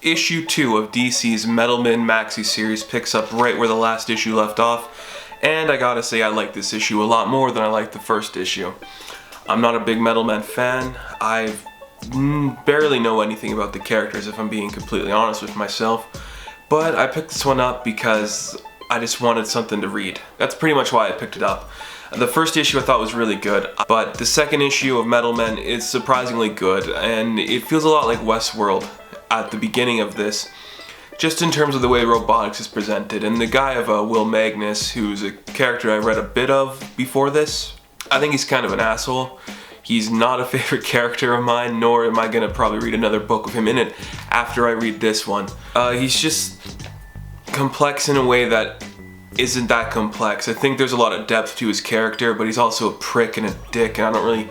issue 2 of DC's Metal Men Maxi series picks up right where the last issue left off, and I gotta say I like this issue a lot more than I liked the first issue. I'm not a big Metal Men fan. I barely know anything about the characters, if I'm being completely honest with myself, but I picked this one up because I just wanted something to read. That's pretty much why I picked it up. The first issue I thought was really good, but the second issue of Metal Men is surprisingly good, and it feels a lot like Westworld at the beginning of this, just in terms of the way robotics is presented. And the guy of Will Magnus, who's a character I read a bit of before this, I think he's kind of an asshole. He's not a favorite character of mine, nor am I gonna probably read another book of him in it after I read this one. He's just complex in a way that isn't that complex. I think there's a lot of depth to his character, but he's also a prick and a dick, and I don't really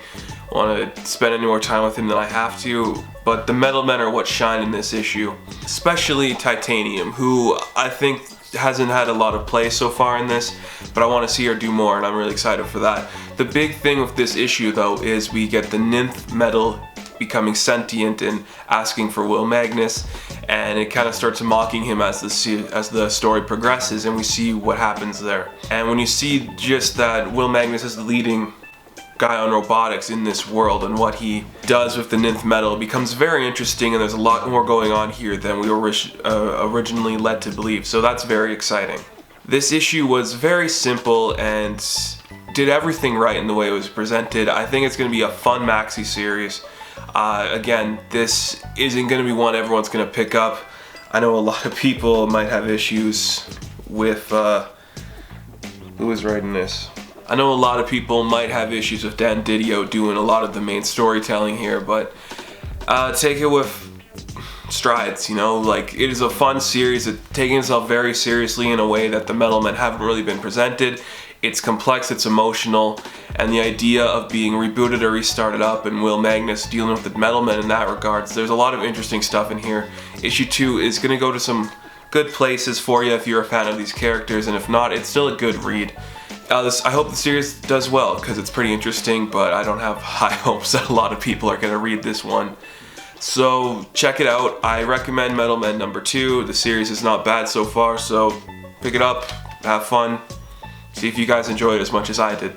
want to spend any more time with him than I have to. But the Metal Men are what shine in this issue, especially Titanium, who I think hasn't had a lot of play so far in this, but I want to see her do more, and I'm really excited for that. The big thing with this issue, though, is we get the Ninth Metal becoming sentient and asking for Will Magnus, and it kind of starts mocking him as the story progresses, and we see what happens there. And when you see just that Will Magnus is the leading guy on robotics in this world and what he does with the Ninth Metal, it becomes very interesting, and there's a lot more going on here than we were originally led to believe, so that's very exciting. This issue was very simple and did everything right in the way it was presented. I think it's going to be a fun maxi series. Again, this isn't going to be one everyone's going to pick up. I know a lot of people might have issues with, who is writing this? I know a lot of people might have issues with Dan Didio doing a lot of the main storytelling here, but take it with strides, you know? Like, it is a fun series. It's taking itself very seriously in a way that the Metal Men haven't really been presented. It's complex, it's emotional, and the idea of being rebooted or restarted up and Will Magnus dealing with the Metal Men in that regards, there's a lot of interesting stuff in here. Issue 2 is going to go to some good places for you if you're a fan of these characters, and if not, it's still a good read. I hope the series does well, because it's pretty interesting, but I don't have high hopes that a lot of people are going to read this one. So check it out. I recommend Metal Men number 2. The series is not bad so far, so pick it up, have fun. See if you guys enjoy it as much as I did.